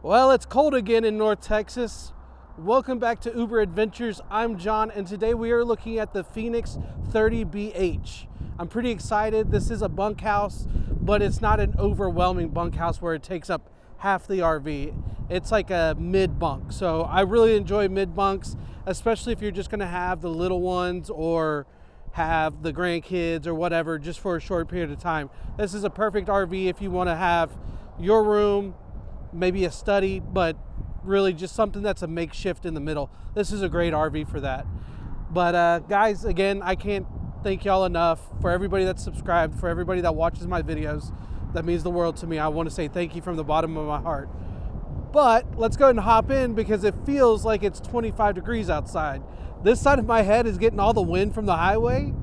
Well, it's cold again in North Texas. Welcome back to Uber Adventures. I'm John, and today we are looking at the Phoenix 30BH. I'm pretty excited. This is a bunkhouse, but it's not an overwhelming bunkhouse where it takes up half the RV. It's like a mid bunk. So I really enjoy mid bunks, especially if you're just gonna have the little ones or have the grandkids or whatever, just for a short period of time. This is a perfect RV if you wanna have your room, maybe a study, but really just something that's a makeshift in the middle. This is a great RV for that. But guys, again, I can't thank y'all enough for everybody that's subscribed, for everybody that watches my videos. That means the world to me. I want to say thank you from the bottom of my heart. But let's go ahead and hop in because it feels like it's 25 degrees outside. This side of my head is getting all the wind from the highway,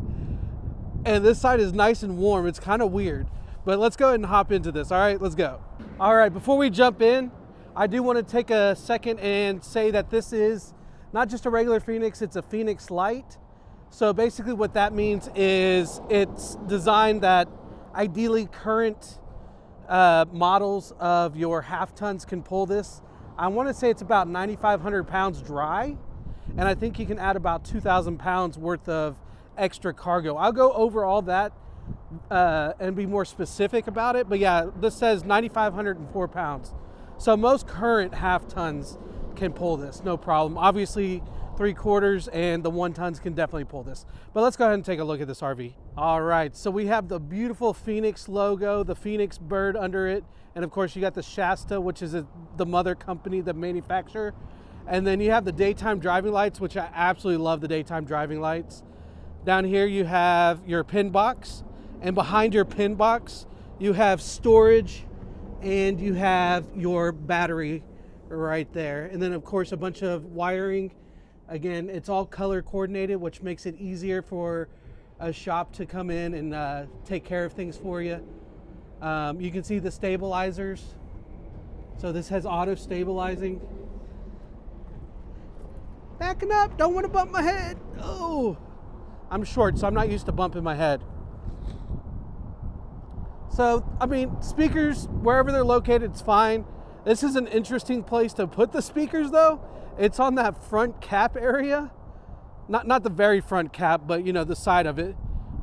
and this side is nice and warm. It's kind of weird. But let's go ahead and hop into this. All right, let's go. All right, before we jump in, I do want to take a second and say that this is not just a regular Phoenix, it's a Phoenix Lite. So basically what that means is it's designed that ideally current models of your half tons can pull this. I want to say it's about 9,500 pounds dry, and I think you can add about 2,000 pounds worth of extra cargo. I'll go over all that and be more specific about it, but yeah, this says 9,504 pounds. So most current half tons can pull this, no problem. Obviously 3/4 and the 1 tons can definitely pull this. But let's go ahead and take a look at this RV. All right, so we have the beautiful Phoenix logo, the Phoenix bird under it, and of course you got the Shasta, which is the mother company, the manufacturer. And then you have the daytime driving lights, which I absolutely love the daytime driving lights. Down here you have your pin box, and behind your pin box you have storage, and you have your battery right there. And then of course a bunch of wiring. Again, it's all color coordinated, which makes it easier for a shop to come in and take care of things for you. You can see the stabilizers. So this has auto stabilizing. Backing up, don't want to bump my head. Oh, I'm short, so I'm not used to bumping my head. So, I mean, speakers, wherever they're located, it's fine. This is an interesting place to put the speakers though. It's on that front cap area. Not the very front cap, but you know, the side of it.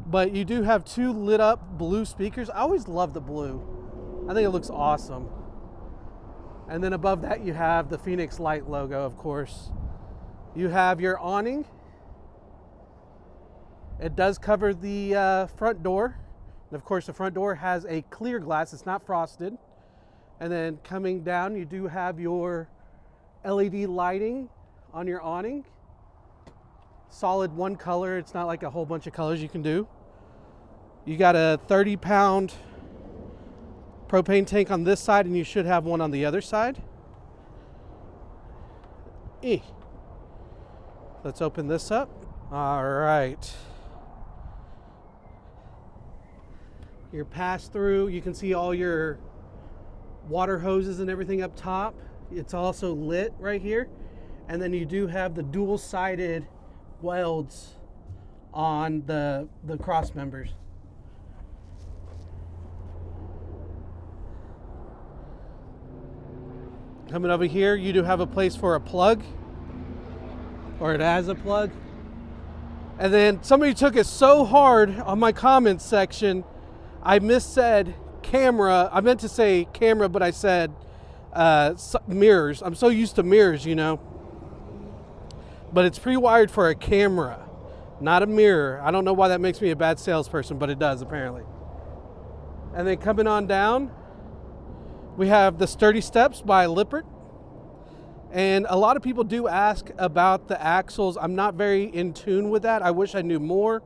But you do have 2 lit up blue speakers. I always love the blue. I think it looks awesome. And then above that you have the Phoenix Lite logo, of course. You have your awning. It does cover the front door. And of course the front door has a clear glass, it's not frosted. And then coming down you do have your LED lighting on your awning. Solid one color, it's not like a whole bunch of colors you can do. You got a 30-pound propane tank on this side, and you should have one on the other side. Let's open this up. All right. Your pass through, you can see all your water hoses and everything up top. It's also lit right here. And then you do have the dual-sided welds on the cross members. Coming over here, you do have a place for a plug, or it has a plug. And then somebody took it so hard on my comments section, I missaid camera. I meant to say camera, but I said mirrors. I'm so used to mirrors, you know. But it's pre-wired for a camera, not a mirror. I don't know why that makes me a bad salesperson, but it does apparently. And then coming on down, we have the Sturdy Steps by Lippert. And a lot of people do ask about the axles. I'm not very in tune with that. I wish I knew more,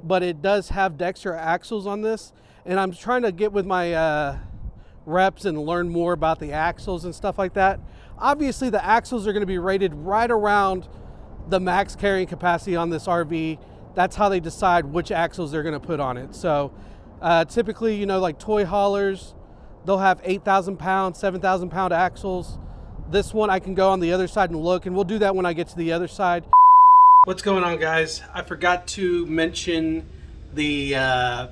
but it does have Dexter axles on this. And I'm trying to get with my reps and learn more about the axles and stuff like that. Obviously the axles are going to be rated right around the max carrying capacity on this RV. That's how they decide which axles they're going to put on it. So typically, you know, like toy haulers, they'll have 8,000 pound, 7,000 pound axles. This one I can go on the other side and look, and we'll do that when I get to the other side. What's going on, guys? I forgot to mention the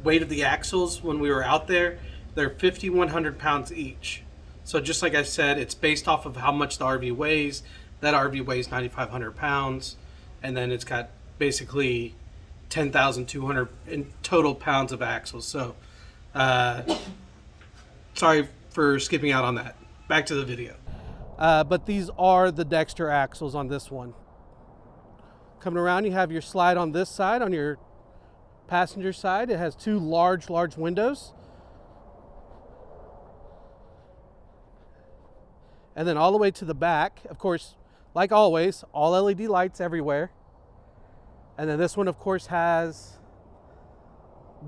weight of the axles when we were out there. They're 5,100 pounds each. So just like I said, it's based off of how much the RV weighs. That RV weighs 9,500 pounds, and then it's got basically 10,200 in total pounds of axles. So sorry for skipping out on that. Back to the video. But these are the Dexter axles on this one. Coming around, you have your slide on this side, on your passenger side. It has two large windows. And then all the way to the back, of course, like always, all LED lights everywhere. And then this one, of course, has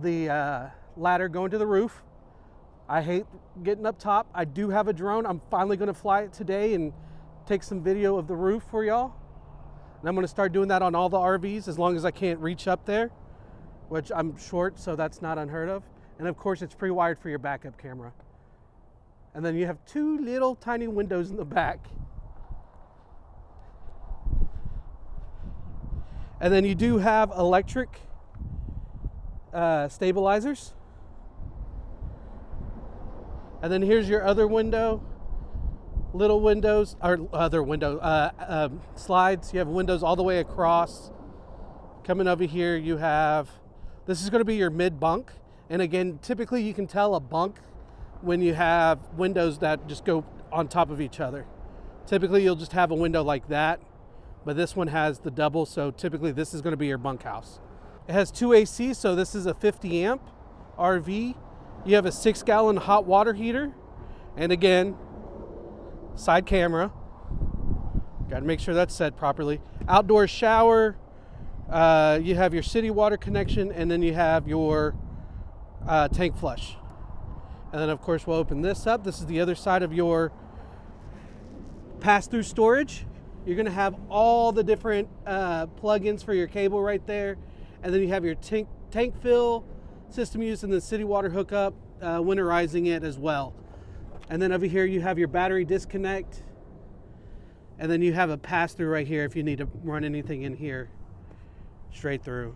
the ladder going to the roof. I hate getting up top. I do have a drone. I'm finally going to fly it today and take some video of the roof for y'all. And I'm going to start doing that on all the RVs as long as I can't reach up there, which I'm short, so that's not unheard of. And of course, it's pre-wired for your backup camera. And then you have two little tiny windows in the back. And then you do have electric stabilizers. And then here's your other window, little windows, or other window, slides. You have windows all the way across. Coming over here, you have, this is going to be your mid bunk. And again, typically you can tell a bunk when you have windows that just go on top of each other. Typically you'll just have a window like that, but this one has the double, so typically this is going to be your bunkhouse. It has two AC, so this is a 50 amp RV. You have a 6-gallon hot water heater, and again, side camera. Got to make sure that's set properly. Outdoor shower. You have your city water connection, and then you have your tank flush. And then of course we'll open this up. This is the other side of your pass-through storage. You're going to have all the different plug-ins for your cable right there. And then you have your tank fill system use and the city water hookup, winterizing it as well. And then over here you have your battery disconnect. And then you have a pass-through right here if you need to run anything in here straight through.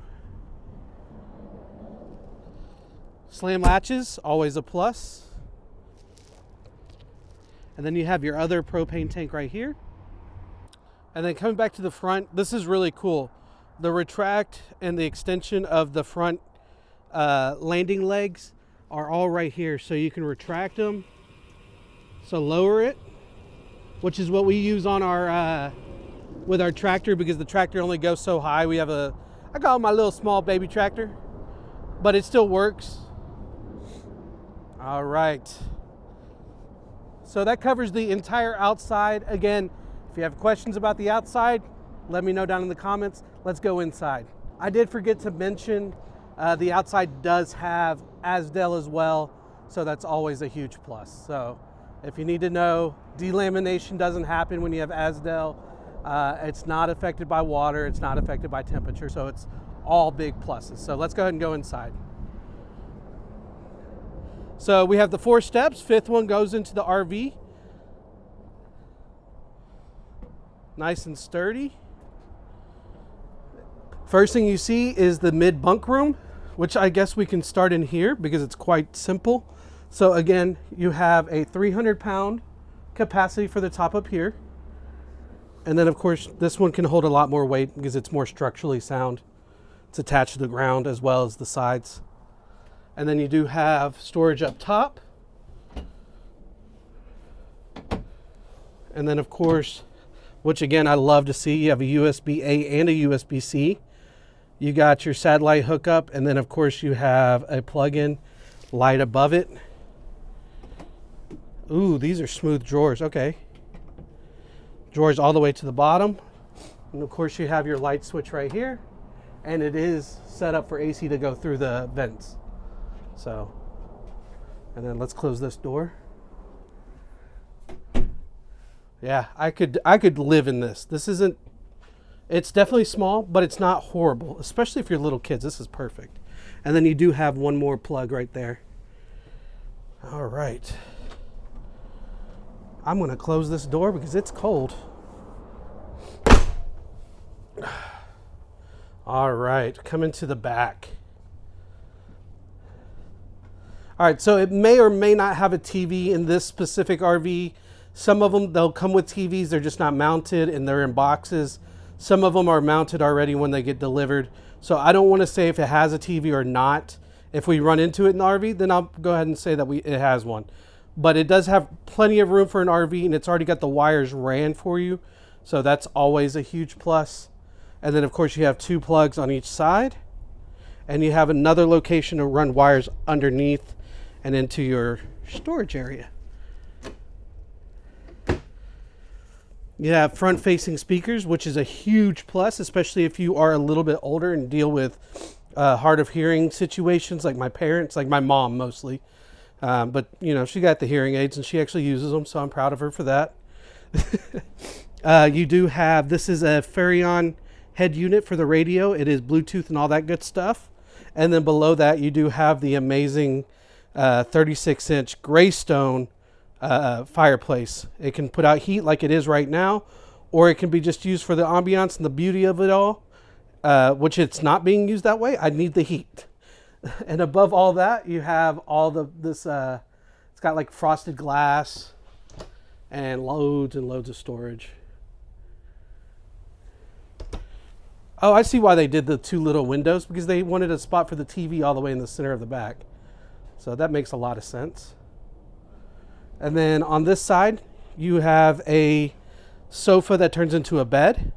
Slam latches, always a plus. And then you have your other propane tank right here. And then coming back to the front, this is really cool. The retract and the extension of the front landing legs are all right here. So you can retract them. So lower it, which is what we use on our, with our tractor, because the tractor only goes so high. We have I call it my little small baby tractor, but it still works. All right. So that covers the entire outside. Again, if you have questions about the outside, let me know down in the comments. Let's go inside. I did forget to mention the outside does have Azdel as well, so that's always a huge plus. So if you need to know, delamination doesn't happen when you have Azdel. It's not affected by water, it's not affected by temperature, so it's all big pluses. So let's go ahead and go inside. So we have the 4 steps. 5th one goes into the RV. Nice and sturdy. First thing you see is the mid bunk room, which I guess we can start in here because it's quite simple. So again, you have a 300-pound capacity for the top up here. And then of course, this one can hold a lot more weight because it's more structurally sound. It's attached to the ground as well as the sides. And then you do have storage up top. And then of course, which again, I love to see, you have a USB-A and a USB-C. You got your satellite hookup, and then of course you have a plug-in light above it. Ooh, these are smooth drawers, okay. Drawers all the way to the bottom. And of course you have your light switch right here, and it is set up for AC to go through the vents. So, and then let's close this door. Yeah, I could live in this. This isn't, it's definitely small, but it's not horrible, especially if you're little kids. This is perfect. And then you do have one more plug right there. All right. I'm going to close this door because it's cold. All right, coming to the back. All right, so it may or may not have a TV in this specific RV. Some of them, they'll come with TVs, they're just not mounted and they're in boxes. Some of them are mounted already when they get delivered. So I don't want to say if it has a TV or not. If we run into it in the RV, then I'll go ahead and say that it has one. But it does have plenty of room for an RV, and it's already got the wires ran for you. So that's always a huge plus. And then of course you have 2 plugs on each side. And you have another location to run wires underneath and into your storage area. You have front-facing speakers, which is a huge plus, especially if you are a little bit older and deal with hard of hearing situations like my parents, like my mom mostly. But, you know, she got the hearing aids and she actually uses them, so I'm proud of her for that. You do have, this is a Furrion head unit for the radio. It is Bluetooth and all that good stuff. And then below that, you do have the amazing 36-inch Greystone fireplace. It can put out heat like it is right now, or it can be just used for the ambiance and the beauty of it all, which it's not being used that way. I need the heat. And above all that, you have all this, it's got like frosted glass and loads of storage. Oh, I see why they did the 2 little windows, because they wanted a spot for the TV all the way in the center of the back. So that makes a lot of sense. And then on this side, you have a sofa that turns into a bed.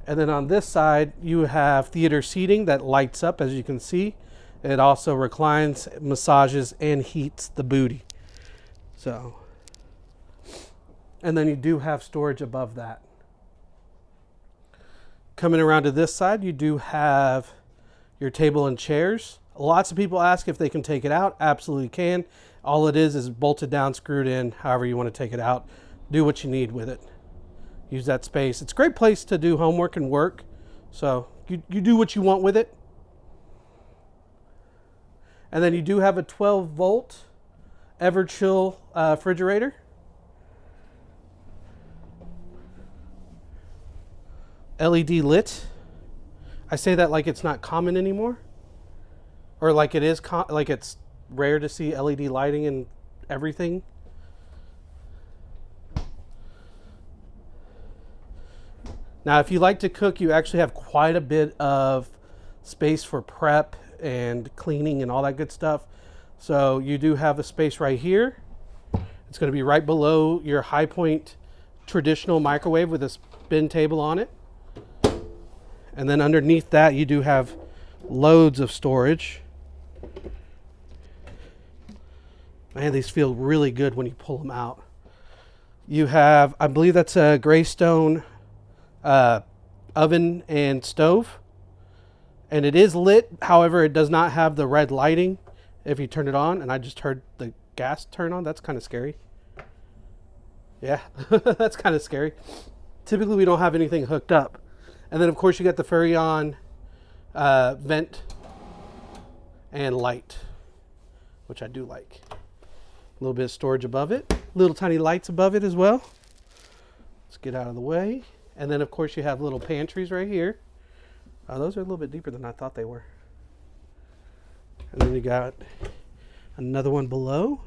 And then on this side, you have theater seating that lights up, as you can see. It also reclines, massages, and heats the booty. So, and then you do have storage above that. Coming around to this side, you do have your table and chairs. Lots of people ask if they can take it out. Absolutely can. All it is bolted down, screwed in, however you want to take it out. Do what you need with it. Use that space. It's a great place to do homework and work. So you do what you want with it. And then you do have a 12-volt Everchill refrigerator. LED lit. I say that like it's not common anymore, or like it is like it's rare to see LED lighting in everything. Now, if you like to cook, you actually have quite a bit of space for prep and cleaning and all that good stuff. So you do have a space right here. It's going to be right below your High Point traditional microwave with a spin table on it. And then underneath that, you do have loads of storage. Man, these feel really good when you pull them out. You have, I believe that's a Greystone oven and stove. And it is lit. However, it does not have the red lighting if you turn it on. And I just heard the gas turn on. That's kind of scary. Yeah, that's kind of scary. Typically, we don't have anything hooked up. And then, of course, you got the Furrion vent and light, which I do like. A little bit of storage above it. Little tiny lights above it as well. Let's get out of the way. And then, of course, you have little pantries right here. Those are a little bit deeper than I thought they were. And then you got another one below.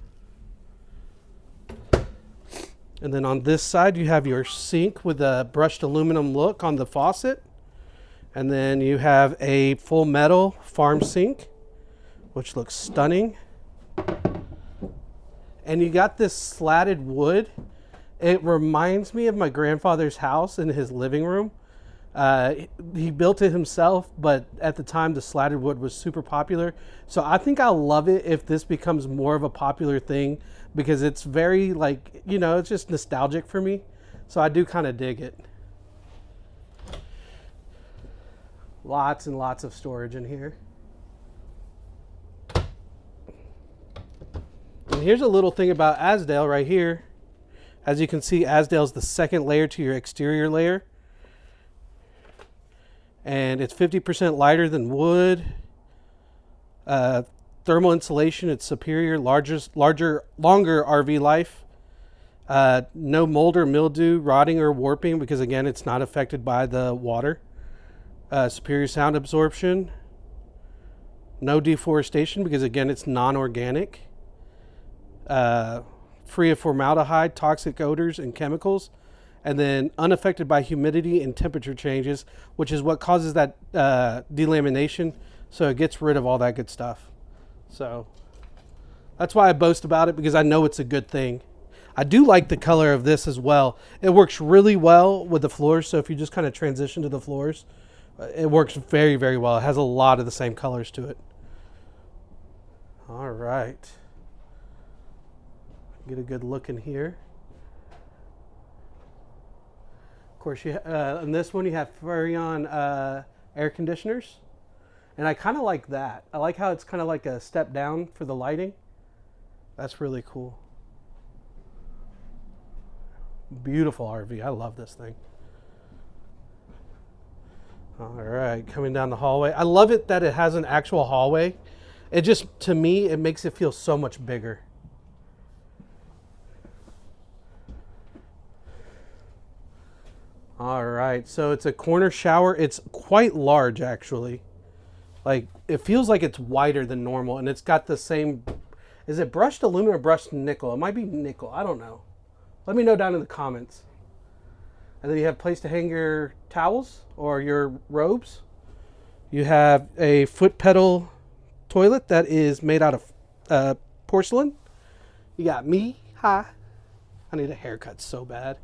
And then on this side, you have your sink with a brushed aluminum look on the faucet. And then you have a full metal farm sink, which looks stunning. And you got this slatted wood. It reminds me of my grandfather's house in his living room. He built it himself, but at the time the slatted wood was super popular. So I think I'll love it if this becomes more of a popular thing, because it's very, like, you know, it's just nostalgic for me. So I do kind of dig it. Lots and lots of storage in here. And here's a little thing about Azdel right here. As you can see, Azdel is the second layer to your exterior layer. And it's 50% lighter than wood. Thermal insulation, it's superior, longer RV life. No mold or mildew, rotting or warping, because again, it's not affected by the water. Superior sound absorption. No deforestation because, again, it's non-organic. Free of formaldehyde, toxic odors, and chemicals. And then unaffected by humidity and temperature changes, which is what causes that delamination. So it gets rid of all that good stuff. So that's why I boast about it, because I know it's a good thing. I do like the color of this as well. It works really well with the floors. So if you just kind of transition to the floors, it works very, very well. It has a lot of the same colors to it. All right. Get a good look in here. Of course, in this one you have Furrion air conditioners, and I kind of like that. I like how it's kind of like a step down for the lighting. That's really cool. Beautiful RV. I love this thing. All right, coming down the hallway. I love it that it has an actual hallway. It just, to me, it makes it feel so much bigger. All right, so it's a corner shower. It's quite large, actually. Like, it feels like it's wider than normal, and it's got the same, is it brushed aluminum or brushed nickel? It might be nickel, I don't know. Let me know down in the comments. And then you have a place to hang your towels or your robes. You have a foot pedal toilet that is made out of porcelain. You got me, hi. I need a haircut so bad.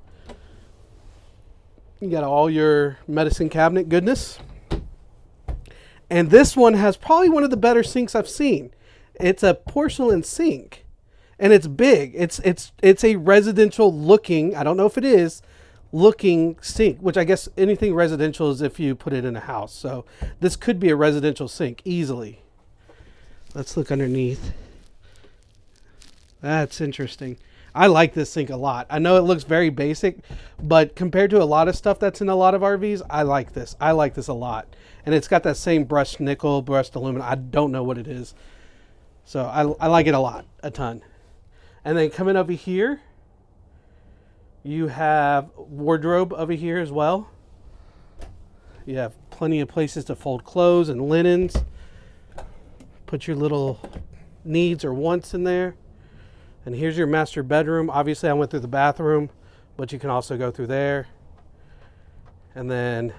You got all your medicine cabinet goodness. And this one has probably one of the better sinks I've seen. It's a porcelain sink. And it's big. It's a residential looking, I don't know if it is, looking sink, which I guess anything residential is if you put it in a house. So this could be a residential sink easily. Let's look underneath. That's interesting. I like this sink a lot. I know it looks very basic, but compared to a lot of stuff that's in a lot of RVs, I like this. I like this a lot. And it's got that same brushed nickel, brushed aluminum. I don't know what it is. So I like it a lot, a ton. And then coming over here, you have wardrobe over here as well. You have plenty of places to fold clothes and linens. Put your little needs or wants in there. And here's your master bedroom. Obviously I went through the bathroom, but you can also go through there. And then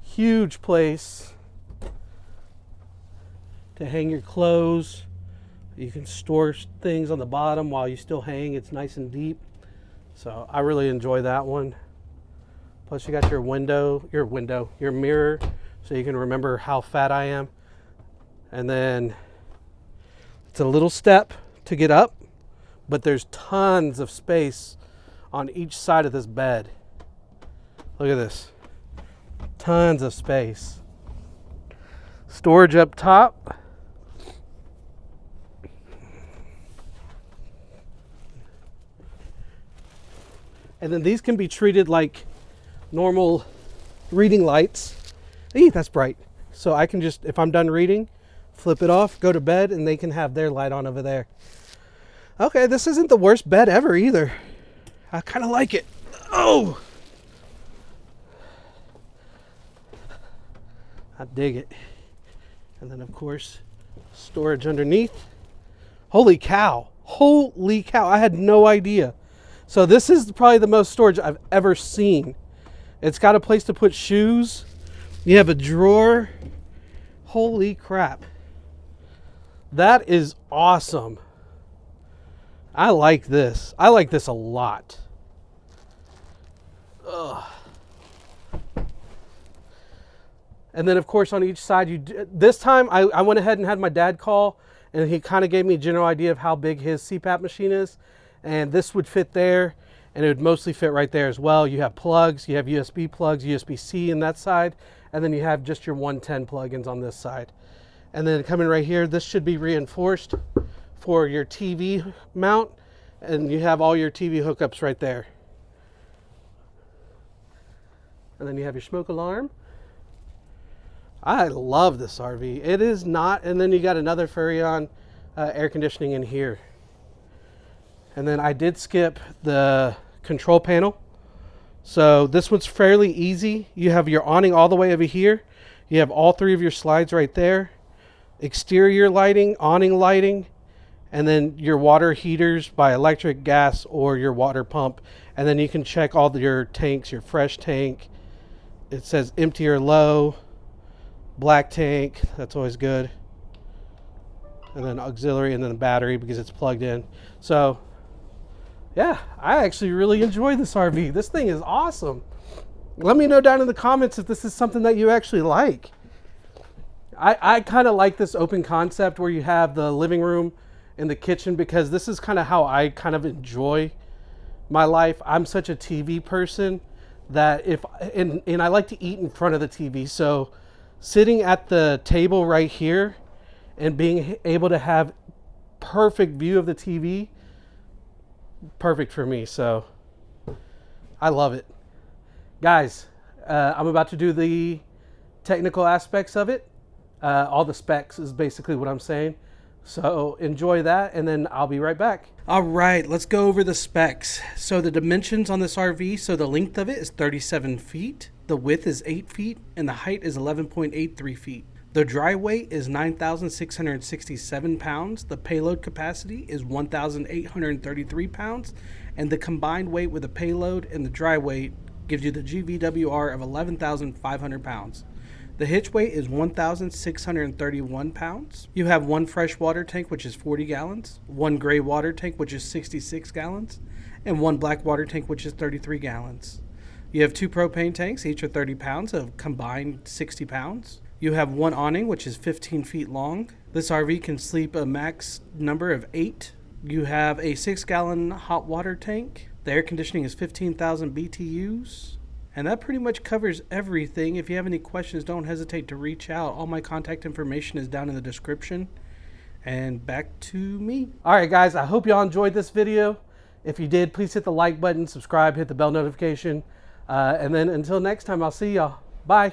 huge place to hang your clothes. You can store things on the bottom while you still hang. It's nice and deep. So I really enjoy that one. Plus you got your mirror, so you can remember how fat I am. And then it's a little step to get up, but there's tons of space on each side of this bed. Look at this. Tons of space. Storage up top. And then these can be treated like normal reading lights. Eee, that's bright. So I can just, if I'm done reading, flip it off, go to bed, and they can have their light on over there. Okay, this isn't the worst bed ever either. I kind of like it. Oh! I dig it. And then, of course, storage underneath. Holy cow. Holy cow. I had no idea. So this is probably the most storage I've ever seen. It's got a place to put shoes. You have a drawer. Holy crap. That is awesome. I like this. I like this a lot. Ugh. And then, of course, on each side, this time I went ahead and had my dad call, and he kind of gave me a general idea of how big his CPAP machine is. And this would fit there, and it would mostly fit right there as well. You have plugs, you have USB plugs, USB-C in that side, and then you have just your 110 plugins on this side. And then coming right here, this should be reinforced for your TV mount, and you have all your TV hookups right there. And then you have your smoke alarm. I love this RV. It is not, and then you got another Furrion air conditioning in here. And then I did skip the control panel. So this one's fairly easy. You have your awning all the way over here. You have all three of your slides right there. exterior lighting, awning lighting, and then your water heaters by electric, gas, or your water pump. And then you can check all your tanks, your fresh tank. It says empty or low, black tank, that's always good. And then auxiliary, and then the battery because it's plugged in. So yeah, I actually really enjoy this RV. This thing is awesome. Let me know down in the comments if this is something that you actually like. I kind of like this open concept where you have the living room and the kitchen, because this is kind of how I kind of enjoy my life. I'm such a TV person that and I like to eat in front of the TV. So sitting at the table right here and being able to have perfect view of the TV, perfect for me. So I love it. Guys, I'm about to do the technical aspects of it. All the specs is basically what I'm saying. So enjoy that, and then I'll be right back. All right, let's go over the specs. So the dimensions on this RV, so the length of it is 37 feet, the width is 8 feet, and the height is 11.83 feet. The dry weight is 9,667 pounds. The payload capacity is 1,833 pounds. And the combined weight with the payload and the dry weight gives you the GVWR of 11,500 pounds. The hitch weight is 1,631 pounds. You have one fresh water tank, which is 40 gallons, one gray water tank, which is 66 gallons, and one black water tank, which is 33 gallons. You have two propane tanks, each are 30 pounds, of combined 60 pounds. You have one awning, which is 15 feet long. This RV can sleep a max number of 8. You have a 6-gallon hot water tank. The air conditioning is 15,000 BTUs. And that pretty much covers everything. If you have any questions, don't hesitate to reach out. All my contact information is down in the description. And back to me. All right, guys, I hope y'all enjoyed this video. If you did, please hit the like button, subscribe, hit the bell notification. And then until next time, I'll see y'all. Bye.